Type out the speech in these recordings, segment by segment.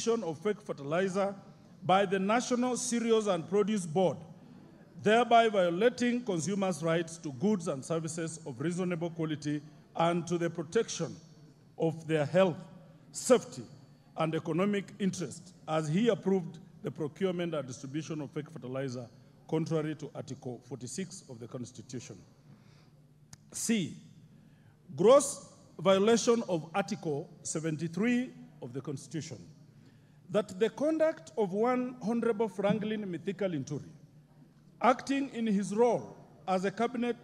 of fake fertilizer by the National Cereals and Produce Board, thereby violating consumers' rights to goods and services of reasonable quality and to the protection of their health, safety, and economic interest, as he approved the procurement and distribution of fake fertilizer contrary to Article 46 of the Constitution. C, gross violation of Article 73 of the Constitution, that the conduct of one Honorable Franklin Mithika Linturi, acting in his role as a cabinet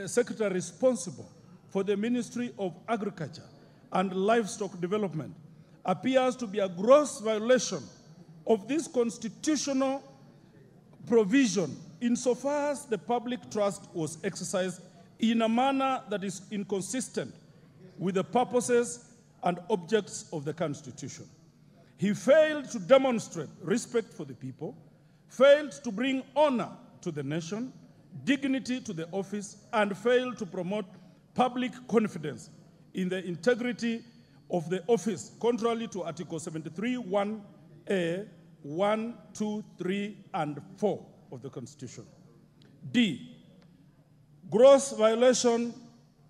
secretary responsible for the Ministry of Agriculture and Livestock Development, appears to be a gross violation of this constitutional provision insofar as the public trust was exercised in a manner that is inconsistent with the purposes and objects of the Constitution. He failed to demonstrate respect for the people, failed to bring honor to the nation, dignity to the office, and failed to promote public confidence in the integrity of the office, contrary to Article 73, 1A, 1, 2, 3, and 4 of the Constitution. D, gross violation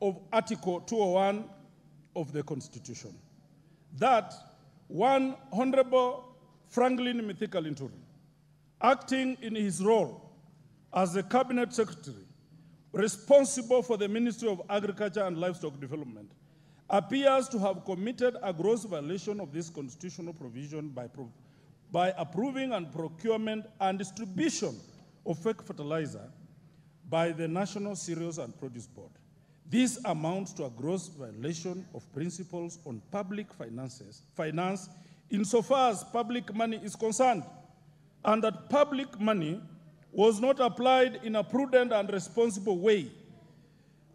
of Article 201 of the Constitution, that one Honorable Franklin Mithika Linturi, acting in his role as the Cabinet Secretary responsible for the Ministry of Agriculture and Livestock Development, appears to have committed a gross violation of this constitutional provision by approving and procurement and distribution of fake fertilizer by the National Cereals and Produce Board. This amounts to a gross violation of principles on public finance insofar as public money is concerned, and that public money was not applied in a prudent and responsible way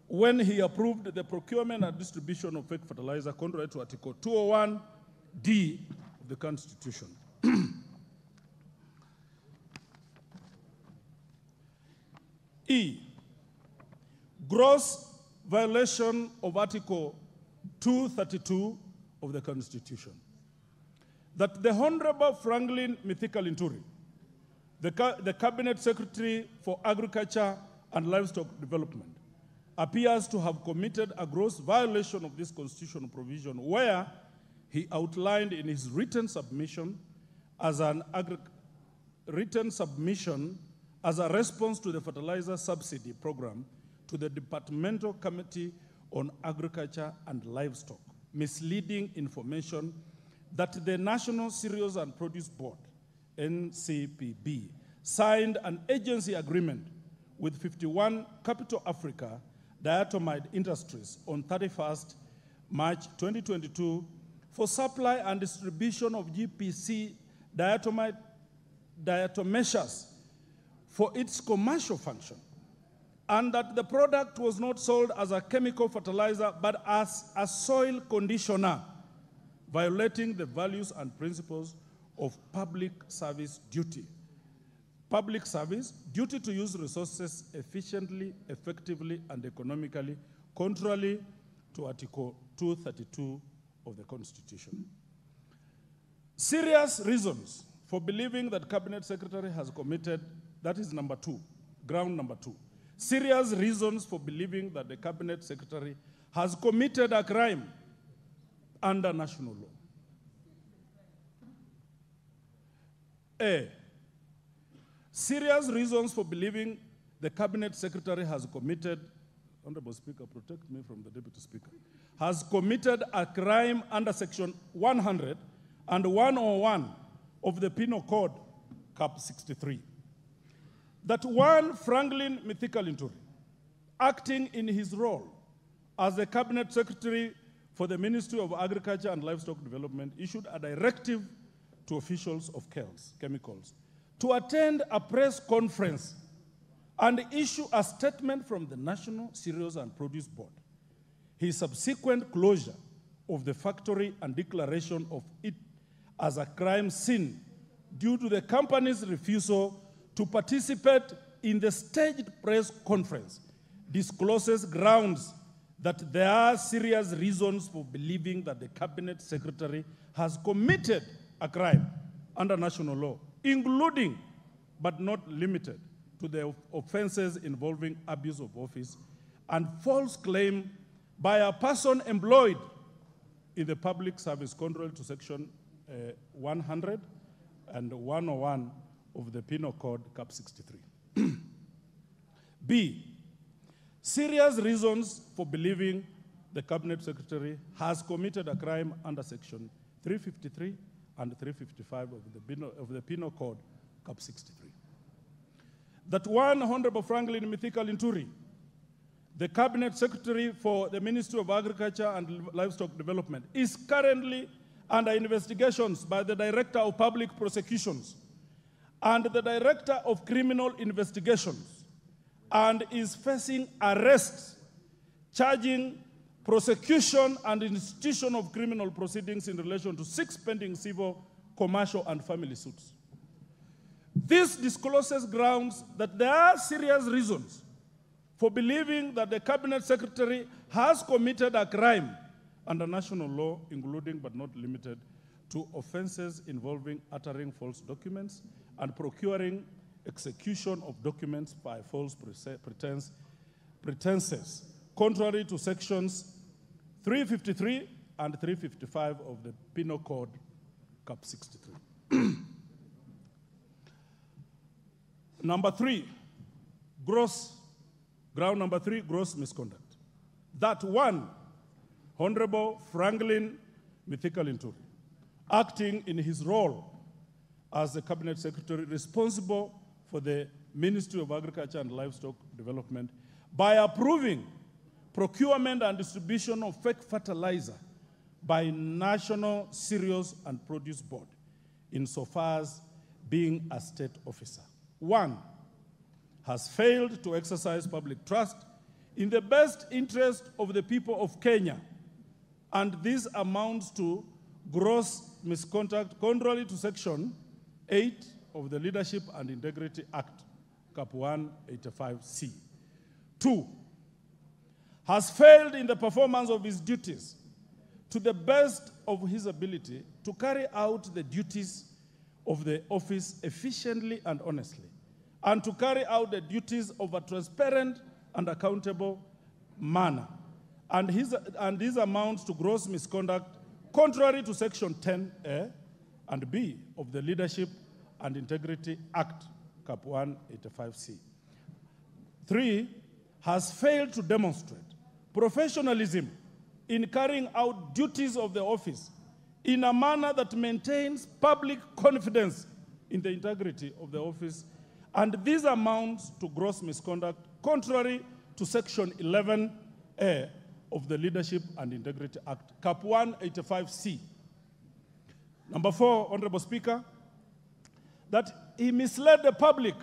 when he approved the procurement and distribution of fake fertilizer contrary to Article 201D of the Constitution. E, gross violation of Article 232 of the Constitution, that the Honorable Franklin Mithika Linturi, the Cabinet Secretary for Agriculture and Livestock Development, appears to have committed a gross violation of this constitutional provision where he outlined in his written submission as a response to the fertilizer subsidy program to the Departmental Committee on Agriculture and Livestock, misleading information that the National Cereals and Produce Board, NCPB, signed an agency agreement with 51 Capital Africa Diatomite Industries on 31st March 2022 for supply and distribution of GPC diatomaceous for its commercial function, and that the product was not sold as a chemical fertilizer but as a soil conditioner, violating the values and principles of public service duty. Public service, duty to use resources efficiently, effectively, and economically, contrary to Article 232 of the Constitution. Serious reasons for believing that Cabinet Secretary has committed, that is number 2, ground number 2. Serious reasons for believing that the Cabinet Secretary has committed a crime under national law. A, serious reasons for believing the Cabinet Secretary has committed, Honorable Speaker, protect me from the Deputy Speaker, has committed a crime under Section 100 and 101 of the Penal Code, Cap 63. That one Franklin Mithika Linturi, acting in his role as the Cabinet Secretary for the Ministry of Agriculture and Livestock Development, issued a directive to officials of chemicals to attend a press conference and issue a statement from the National Cereals and Produce Board. His subsequent closure of the factory and declaration of it as a crime scene due to the company's refusal to participate in the staged press conference discloses grounds that there are serious reasons for believing that the Cabinet Secretary has committed a crime under national law, including but not limited to the offenses involving abuse of office and false claim by a person employed in the public service contrary to section 100 and 101 of the Penal Code, Cap 63. B, serious reasons for believing the Cabinet Secretary has committed a crime under section 353 and 355 of the Penal Code, Cap 63. That one, Honorable Franklin Mithika Linturi, the Cabinet Secretary for the Ministry of Agriculture and Livestock Development, is currently under investigations by the Director of Public Prosecutions and the Director of Criminal Investigations, and is facing arrests, charging prosecution and institution of criminal proceedings in relation to 6 pending civil, commercial, and family suits. This discloses grounds that there are serious reasons for believing that the Cabinet Secretary has committed a crime under national law, including but not limited to offenses involving uttering false documents and procuring execution of documents by false pretenses, contrary to sections 353 and 355 of the Penal Code, Cap 63. Ground number three, gross misconduct. That one, Honorable Franklin Mithika Linturi, acting in his role as the Cabinet Secretary responsible for the Ministry of Agriculture and Livestock Development, by approving procurement and distribution of fake fertilizer by National Cereals and Produce Board, insofar as being a state officer. One, has failed to exercise public trust in the best interest of the people of Kenya, and this amounts to gross misconduct contrary to Section 8 of the Leadership and Integrity Act, Cap 185C. Two, has failed in the performance of his duties to the best of his ability to carry out the duties of the office efficiently and honestly, and to carry out the duties of a transparent and accountable manner. And these amounts to gross misconduct contrary to Section 10A and B of the Leadership and Integrity Act, Cap 185C. Three, has failed to demonstrate professionalism in carrying out duties of the office in a manner that maintains public confidence in the integrity of the office, and these amounts to gross misconduct contrary to Section 11A of the Leadership and Integrity Act, Cap 185C. Number four, Honorable Speaker, that he misled the public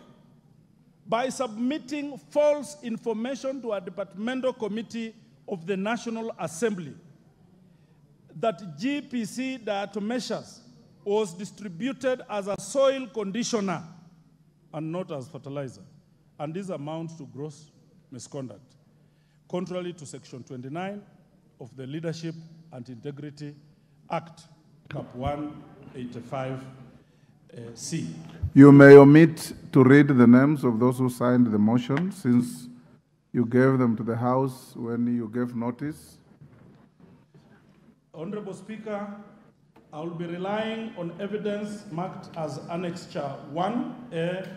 by submitting false information to a departmental committee of the National Assembly that GPC diatomaceous was distributed as a soil conditioner and not as fertilizer, and this amounts to gross misconduct, contrary to Section 29 of the Leadership and Integrity Act, Cap 185C. You may omit to read the names of those who signed the motion, since you gave them to the House when you gave notice. Honorable Speaker, I will be relying on evidence marked as Annexure 1A.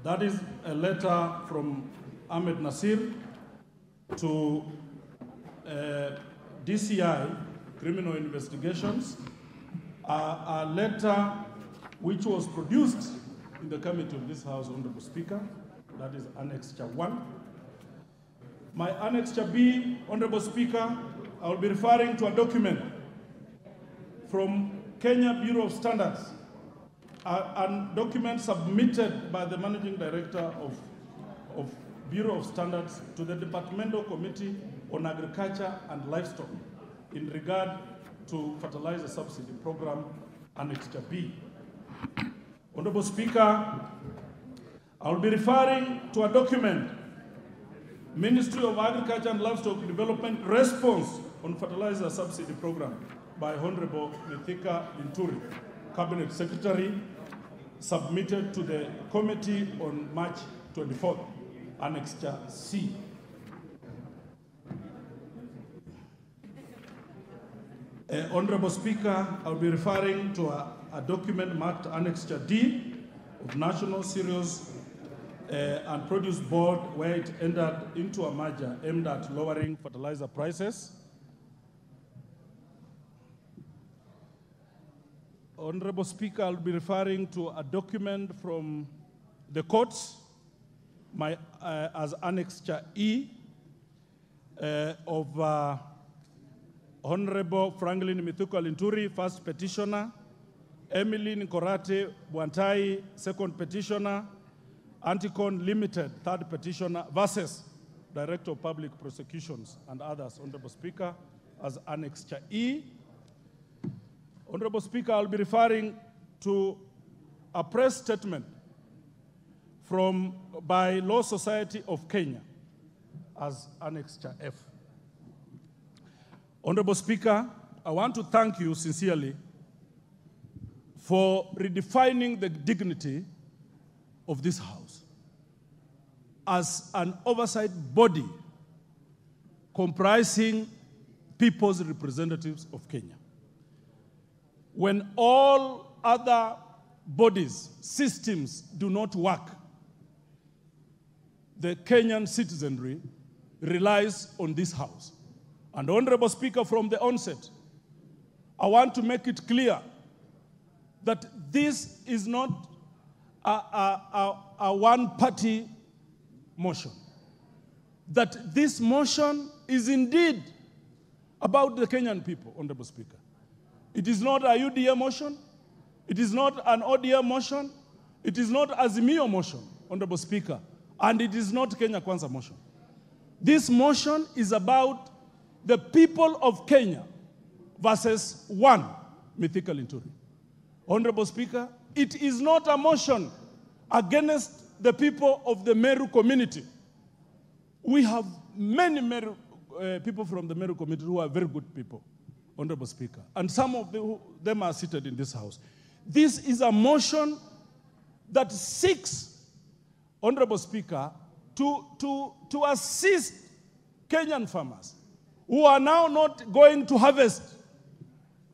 That is a letter from Ahmed Nasir to DCI, Criminal Investigations, a letter which was produced in the committee of this House, Honorable Speaker. That is Annexure 1. My Annexure B, Honorable Speaker, I will be referring to a document from Kenya Bureau of Standards, a document submitted by the Managing Director of Bureau of Standards to the Departmental Committee on Agriculture and Livestock in regard to fertilizer subsidy program, Annexure B. Honorable Speaker, I will be referring to a document, Ministry of Agriculture and Livestock Development Response on Fertilizer Subsidy Program, by Honorable Mithika Linturi, Cabinet Secretary, submitted to the committee on March 24th, Annexure C. Honorable Speaker, I'll be referring to a document marked Annexure D of National Cereals and Produce Board, where it entered into a merger aimed at lowering fertilizer prices. Honorable Speaker, I'll be referring to a document from the courts as Annexure E of Honorable Franklin Mithika Linturi, first petitioner, Emily Nkorate Bwantai, second petitioner, Anticon Limited, third petitioner, versus Director of Public Prosecutions and others, Honorable Speaker, as Annexure E. Honorable Speaker, I'll be referring to a press statement by Law Society of Kenya as Annexure F. Honorable Speaker, I want to thank you sincerely for redefining the dignity of this House as an oversight body comprising people's representatives of Kenya. When all other bodies, systems do not work, the Kenyan citizenry relies on this House. And Honorable Speaker, from the onset, I want to make it clear that this is not a one-party motion. That this motion is indeed about the Kenyan people, Honorable Speaker. It is not a UDA motion. It is not an ODA motion. It is not Azimio motion, Honorable Speaker. And it is not Kenya Kwanza motion. This motion is about the people of Kenya versus one Mithika Linturi. Honorable Speaker, it is not a motion against the people of the Meru community. We have many people from the Meru community who are very good people, Honorable Speaker, and some of them are seated in this House. This is a motion that seeks, Honorable Speaker, to assist Kenyan farmers who are now not going to harvest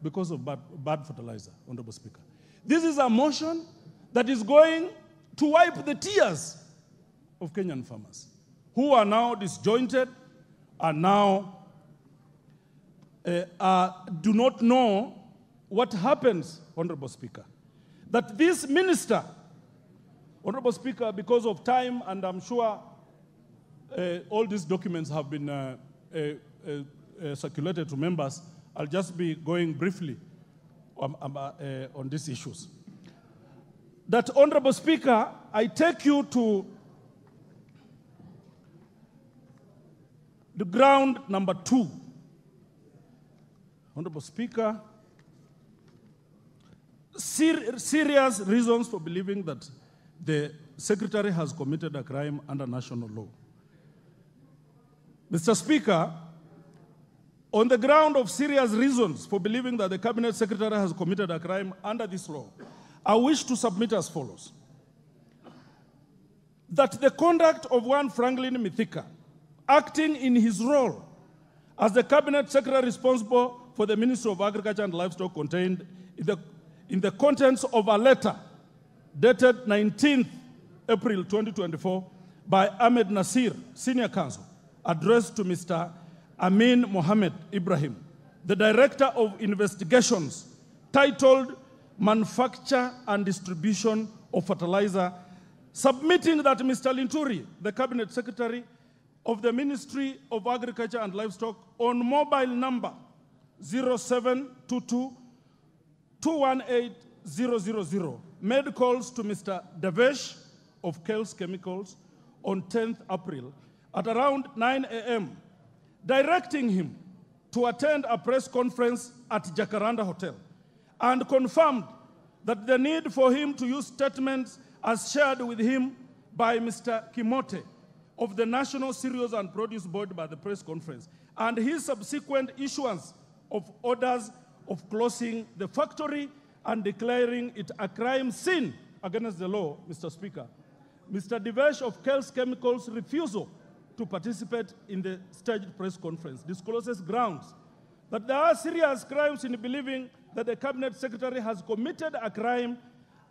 because of bad fertilizer, Honorable Speaker. This is a motion that is going to wipe the tears of Kenyan farmers who are now disjointed and now do not know what happens, Honorable Speaker. That this minister, Honorable Speaker, because of time, and I'm sure all these documents have been circulated to members, I'll just be going briefly on these issues. That, Honorable Speaker, I take you to the ground number 2. Honorable Speaker, serious reasons for believing that the Secretary has committed a crime under national law. Mr. Speaker, on the ground of serious reasons for believing that the Cabinet Secretary has committed a crime under this law, I wish to submit as follows. That the conduct of one Franklin Mithika, acting in his role as the Cabinet Secretary responsible for the Ministry of Agriculture and Livestock, contained in the contents of a letter dated 19th April 2024 by Ahmed Nasir, Senior Counsel, addressed to Mr. Amin Mohammed Ibrahim, the Director of Investigations, titled Manufacture and Distribution of Fertilizer, submitting that Mr. Linturi, the Cabinet Secretary of the Ministry of Agriculture and Livestock, on mobile number 0722 218 000, made calls to Mr. Devesh of Kels Chemicals on 10th April at around 9 a.m., directing him to attend a press conference at Jacaranda Hotel, and confirmed that the need for him to use statements as shared with him by Mr. Kimote of the National Cereals and Produce Board by the press conference, and his subsequent issuance of orders of closing the factory and declaring it a crime scene against the law, Mr. Speaker. Mr. Devesh of KELS Chemicals' refusal to participate in the staged press conference discloses grounds that there are serious crimes in believing that the Cabinet Secretary has committed a crime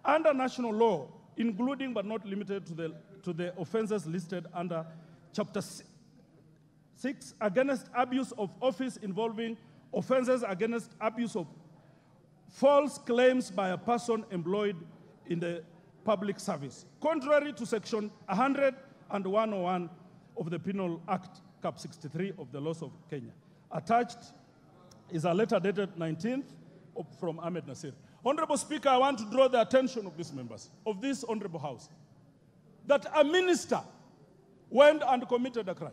under national law, including but not limited to the offenses listed under Chapter 6 against abuse of office, involving offenses against abuse of false claims by a person employed in the public service, contrary to Section 100 and 101 of the Penal Act, Cap 63 of the laws of Kenya. Attached is a letter dated 19th from Ahmed Nasir. Honorable Speaker, I want to draw the attention of these members of this Honorable House that a minister went and committed a crime.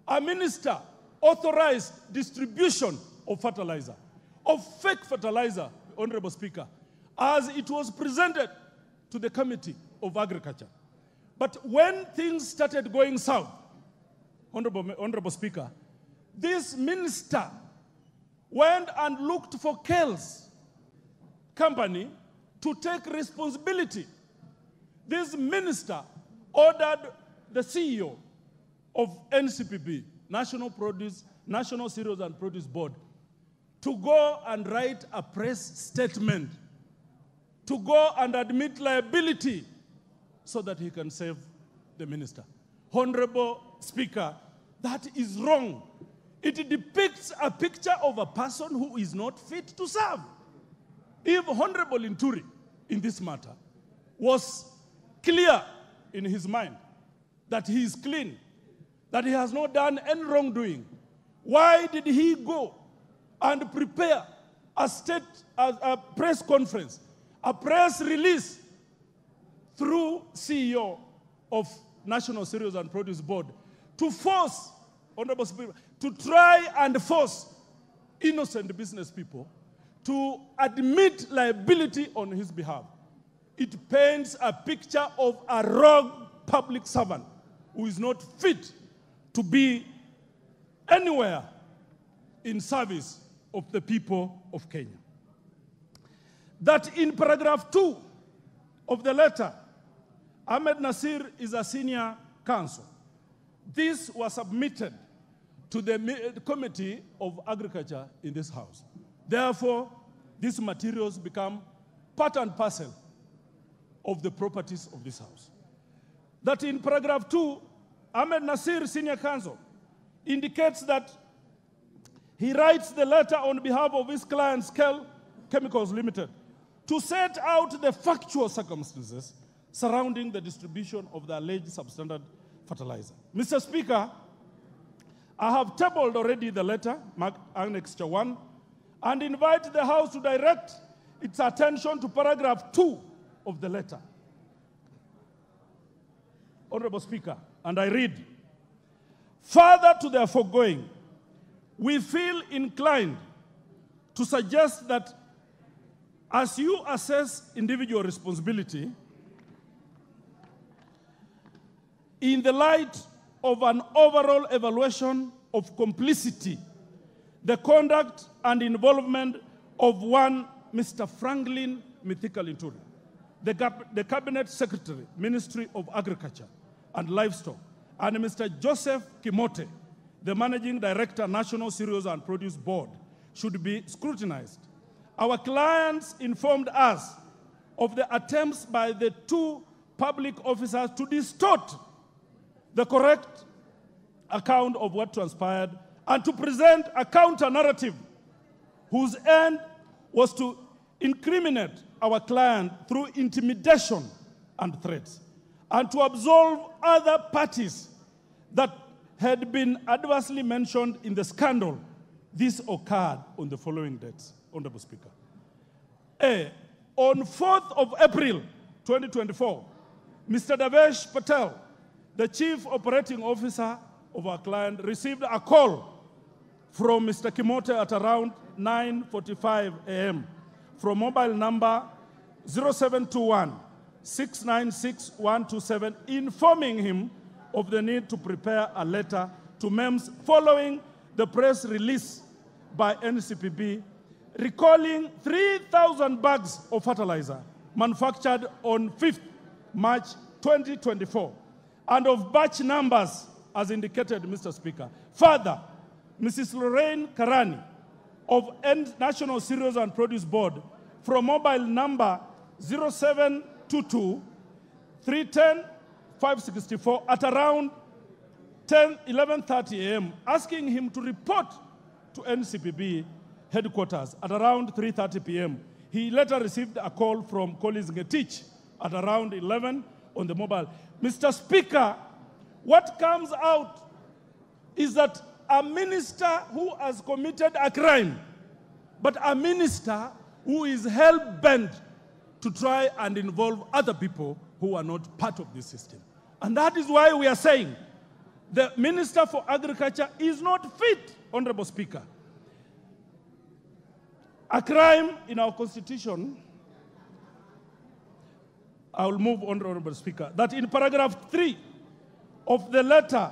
A minister authorized distribution of fertilizer, of fake fertilizer, Honorable Speaker, as it was presented to the Committee of Agriculture. But when things started going south, Honorable Speaker, this minister went and looked for KELS company to take responsibility. This minister ordered the CEO of NCPB, National Cereals and Produce Board, to go and write a press statement, to go and admit liability so that he can save the minister. Honorable Speaker, that is wrong. It depicts a picture of a person who is not fit to serve. If Honorable Linturi, in this matter, was clear in his mind that he is clean, that he has not done any wrongdoing, why did he go and prepare a press conference, a press release through CEO of National Cereals and Produce Board to force, Honorable Speaker, to try and force innocent business people to admit liability on his behalf? It paints a picture of a rogue public servant who is not fit to be anywhere in service of the people of Kenya. That in paragraph 2 of the letter, Ahmed Nasir is a senior counsel. This was submitted to the Committee of Agriculture in this House. Therefore, these materials become part and parcel of the properties of this House. That in paragraph 2, Ahmed Nasir, senior counsel, indicates that he writes the letter on behalf of his client, KELS Chemicals Limited, to set out the factual circumstances surrounding the distribution of the alleged substandard fertilizer. Mr. Speaker, I have tabled already the letter, marked Annexure 1, and invite the House to direct its attention to paragraph 2 of the letter. Honorable Speaker, and I read, further to the foregoing, we feel inclined to suggest that as you assess individual responsibility, in the light of an overall evaluation of complicity, the conduct and involvement of one Mr. Franklin Mithika Linturi, the Cabinet Secretary, Ministry of Agriculture and Livestock, and Mr. Joseph Kimote, the Managing Director, National Cereals and Produce Board, should be scrutinized. Our clients informed us of the attempts by the two public officers to distort the correct account of what transpired and to present a counter-narrative whose end was to incriminate our client through intimidation and threats, and to absolve other parties that had been adversely mentioned in the scandal. This occurred on the following dates, Honorable Speaker. On 4th of April, 2024, Mr. Devesh Patel, the Chief Operating Officer of our client, received a call from Mr. Kimote at around 9:45 a.m. from mobile number 0721-696-127, informing him of the need to prepare a letter to MEMS following the press release by NCPB recalling 3,000 bags of fertilizer manufactured on 5th March 2024, and of batch numbers as indicated, Mr. Speaker. Further, Mrs. Lorraine Karani of National Cereals and Produce Board from mobile number 0722 310 564 at around 11:30 a.m., asking him to report to NCPB headquarters at around 3:30 p.m. He later received a call from Collins Ngetich at around 11 on the mobile. Mr. Speaker, what comes out is that a minister who has committed a crime, but a minister who is hell-bent to try and involve other people who are not part of this system. And that is why we are saying the Minister for Agriculture is not fit, Honorable Speaker. A crime in our Constitution, I will move on, Honorable Speaker, that in paragraph 3 of the letter,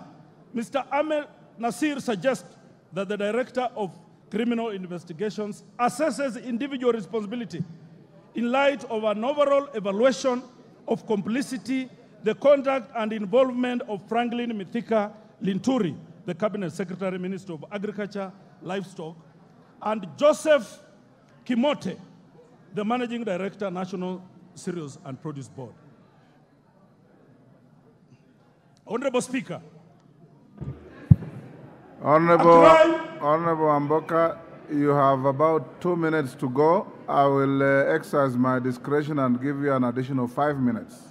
Mr. Ahmed Nasir suggests that the Director of Criminal Investigations assesses individual responsibility in light of an overall evaluation of complicity, the conduct and involvement of Franklin Mithika Linturi, the Cabinet Secretary, Minister of Agriculture, Livestock, and Joseph Kimote, the Managing Director, National Cereals and Produce Board. Honorable Speaker. Honorable Wamboka, you have about 2 minutes to go. I will exercise my discretion and give you an additional 5 minutes.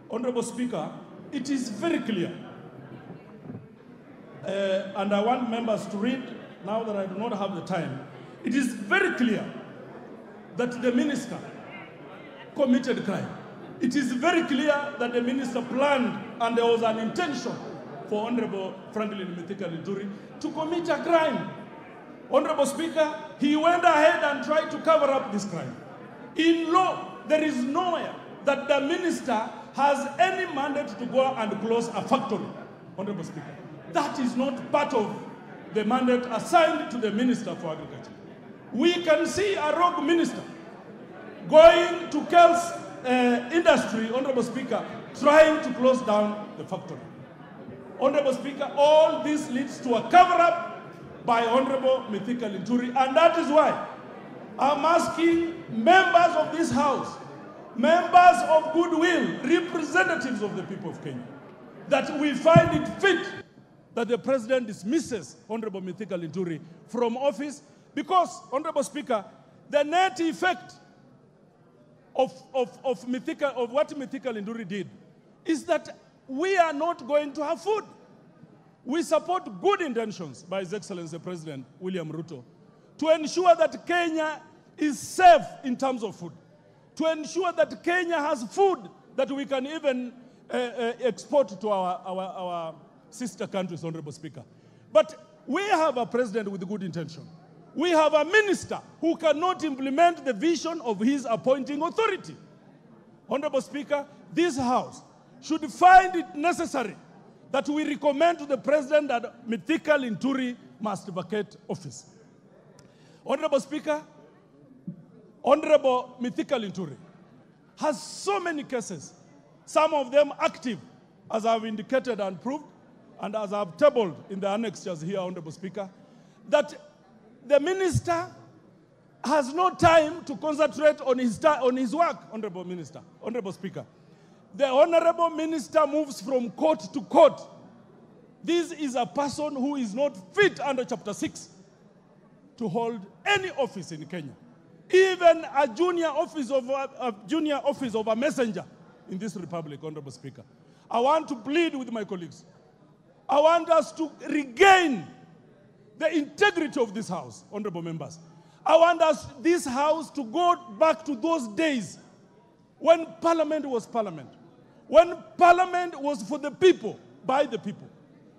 Honorable Speaker, it is very clear, and I want members to read now that I do not have the time. It is very clear that the minister committed crime. It is very clear that the minister planned and there was an intention for Honorable Franklin Mithika Linturi to commit a crime. Honorable Speaker, he went ahead and tried to cover up this crime. In law, there is nowhere that the minister has any mandate to go and close a factory. Honorable Speaker, that is not part of the mandate assigned to the Minister for Agriculture. We can see a rogue minister going to Kel's industry, Honorable Speaker, trying to close down the factory. Honorable Speaker, all this leads to a cover-up by Honorable Mithika Linturi, and that is why I'm asking members of this House, members of goodwill, representatives of the people of Kenya, that we find it fit that the President dismisses Honorable Mithika Linturi from office, because, Honorable Speaker, the net effect of what Mithika Linturi did is that we are not going to have food. We support good intentions by His Excellency President William RUTO to ensure that Kenya is safe in terms of food, to ensure that Kenya has food that we can even export to our sister countries, Honorable Speaker. But we have a president with good intention. We have a minister who cannot implement the vision of his appointing authority. Honorable Speaker, this House should find it necessary that we recommend to the President that Mithika Linturi must vacate office. Honorable Speaker, Honorable Mithika Linturi has so many cases, some of them active, as I've indicated and proved, and as I've tabled in the annexures here, Honorable Speaker, that the minister has no time to concentrate on his work, Honorable Minister, Honorable Speaker. The Honorable Minister moves from court to court. This is a person who is not fit under Chapter 6 to hold any office in Kenya, even a junior office of a messenger in this republic, Honorable Speaker. I want to plead with my colleagues. I want us to regain the integrity of this House, honorable members. I want this House to go back to those days when Parliament was Parliament, when Parliament was for the people, by the people.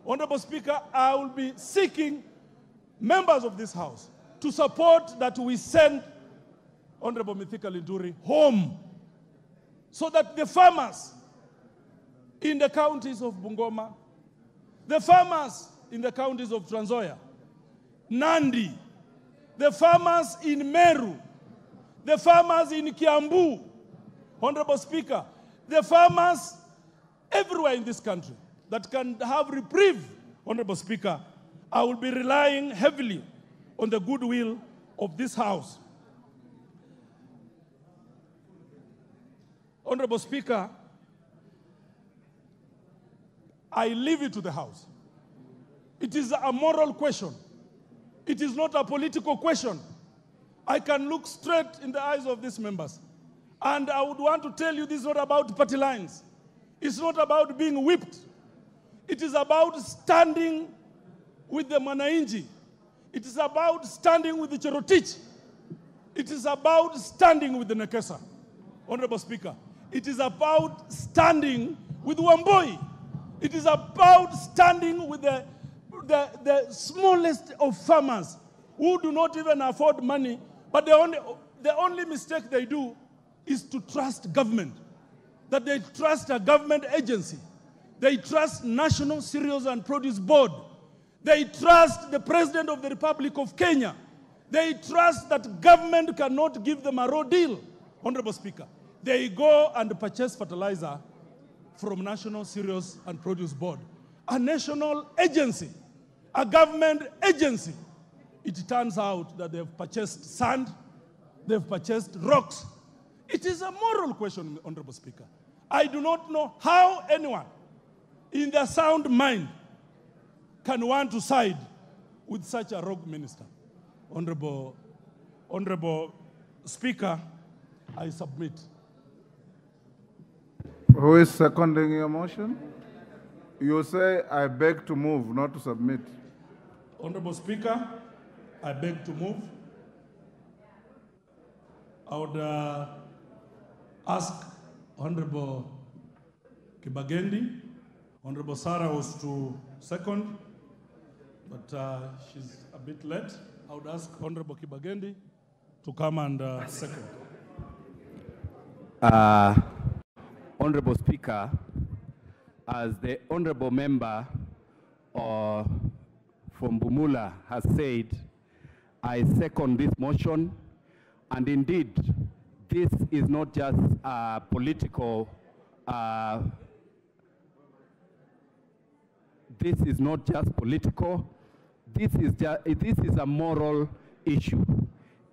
Honorable Speaker, I will be seeking members of this House to support that we send Honorable Mithika Linturi home so that the farmers in the counties of Bungoma, the farmers in the counties of Trans Nzoia, Nandi, the farmers in Meru, the farmers in Kiambu, Honorable Speaker, the farmers everywhere in this country that can have reprieve, Honorable Speaker, I will be relying heavily on the goodwill of this House. Honorable Speaker, I leave it to the House. It is a moral question. It is not a political question. I can look straight in the eyes of these members. And I would want to tell you this is not about party lines. It's not about being whipped. It is about standing with the Mwananchi. It is about standing with the Cherotich. It is about standing with the Nekesa. Honorable Speaker, it is about standing with Wamboi. It is about standing with the smallest of farmers who do not even afford money, but the only mistake they do is to trust government, that they trust a government agency. They trust National Cereals and Produce Board. They trust the President of the Republic of Kenya. They trust that government cannot give them a raw deal, Honorable Speaker. They go and purchase fertilizer from National Cereals and Produce Board, a national agency, a government agency. It turns out that they've purchased sand, they've purchased rocks. It is a moral question, Honorable Speaker. I do not know how anyone in their sound mind can want to side with such a rogue minister. Honorable Speaker, I submit. Who is seconding your motion? You say, I beg to move, not to submit. Honorable Speaker, I beg to move. I would ask Honorable Kibagendi. Honorable Sarah was to second, but she's a bit late. I would ask Honorable Kibagendi to come and second. Honorable Speaker, as the Honorable Member from Bumula has said, I second this motion, and indeed, this is not just a political this is not just political, this is a moral issue.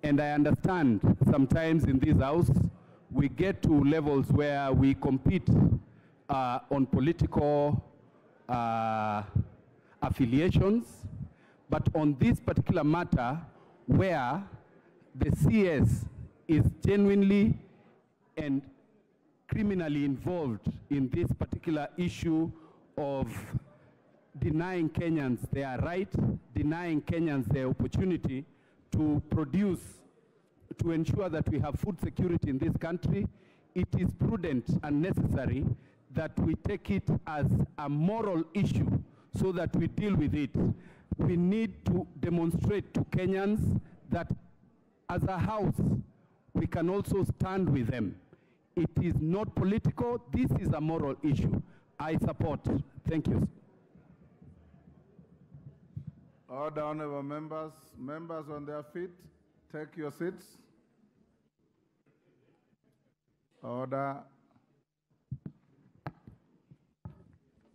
And I understand sometimes in this house, we get to levels where we compete on political affiliations, but on this particular matter, where the CS is genuinely and criminally involved in this particular issue of denying Kenyans their right, denying Kenyans their opportunity to produce, to ensure that we have food security in this country, it is prudent and necessary that we take it as a moral issue so that we deal with it. We need to demonstrate to Kenyans that as a house, we can also stand with them. It is not political, this is a moral issue. I support. Thank you. Order, honorable members. Members on their feet, take your seats. Order.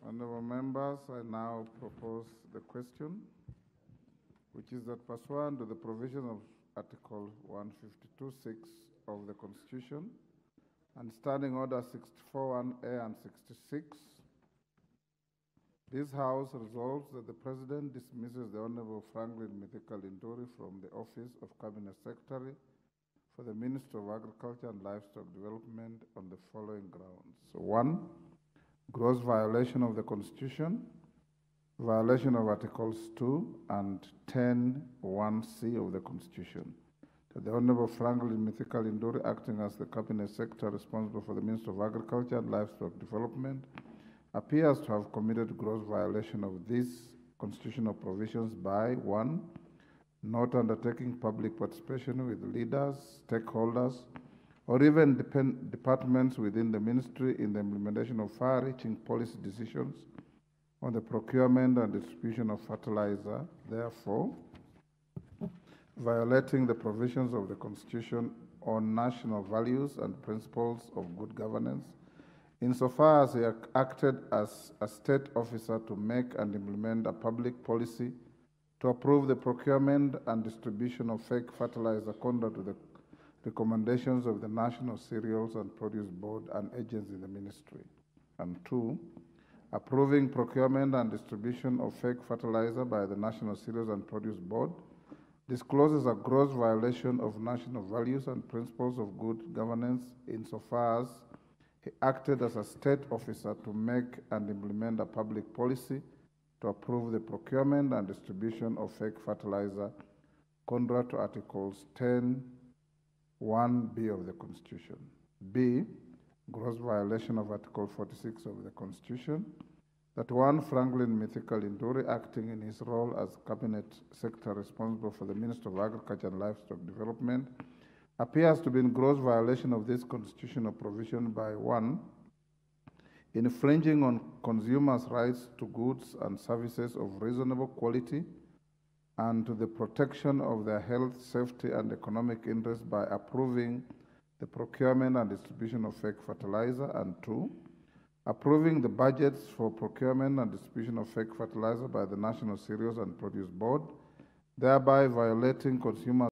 Honorable members, I now propose the question, which is that pursuant to the provision of Article 152(6) of the Constitution and Standing Order 64(1)A and 66, this House resolves that the President dismisses the Honorable Franklin Mithika Linturi from the office of Cabinet Secretary for the Minister of Agriculture and Livestock Development on the following grounds. 1, gross violation of the Constitution, violation of Articles 2 and 10(1)C of the Constitution. That the Honorable Franklin Mithika Linturi, acting as the Cabinet Secretary responsible for the Minister of Agriculture and Livestock Development, appears to have committed gross violation of these constitutional provisions by 1, not undertaking public participation with leaders, stakeholders, or even departments within the ministry in the implementation of far-reaching policy decisions on the procurement and distribution of fertilizer. Therefore, violating the provisions of the Constitution on national values and principles of good governance, insofar as he acted as a state officer to make and implement a public policy to approve the procurement and distribution of fake fertilizer contrary to the recommendations of the National Cereals and Produce Board and agents in the ministry. And 2, approving procurement and distribution of fake fertilizer by the National Cereals and Produce Board discloses a gross violation of national values and principles of good governance insofar as he acted as a state officer to make and implement a public policy to approve the procurement and distribution of fake fertilizer contrary to Articles 10(1)(b) of the Constitution. B, gross violation of Article 46 of the Constitution, that one Franklin Mithika Linturi, acting in his role as Cabinet Secretary responsible for the Ministry of Agriculture and Livestock Development, appears to be in gross violation of this constitutional provision by 1, infringing on consumers' rights to goods and services of reasonable quality and to the protection of their health, safety, and economic interests by approving the procurement and distribution of fake fertilizer, and 2, approving the budgets for procurement and distribution of fake fertilizer by the National Cereals and Produce Board, thereby violating consumers'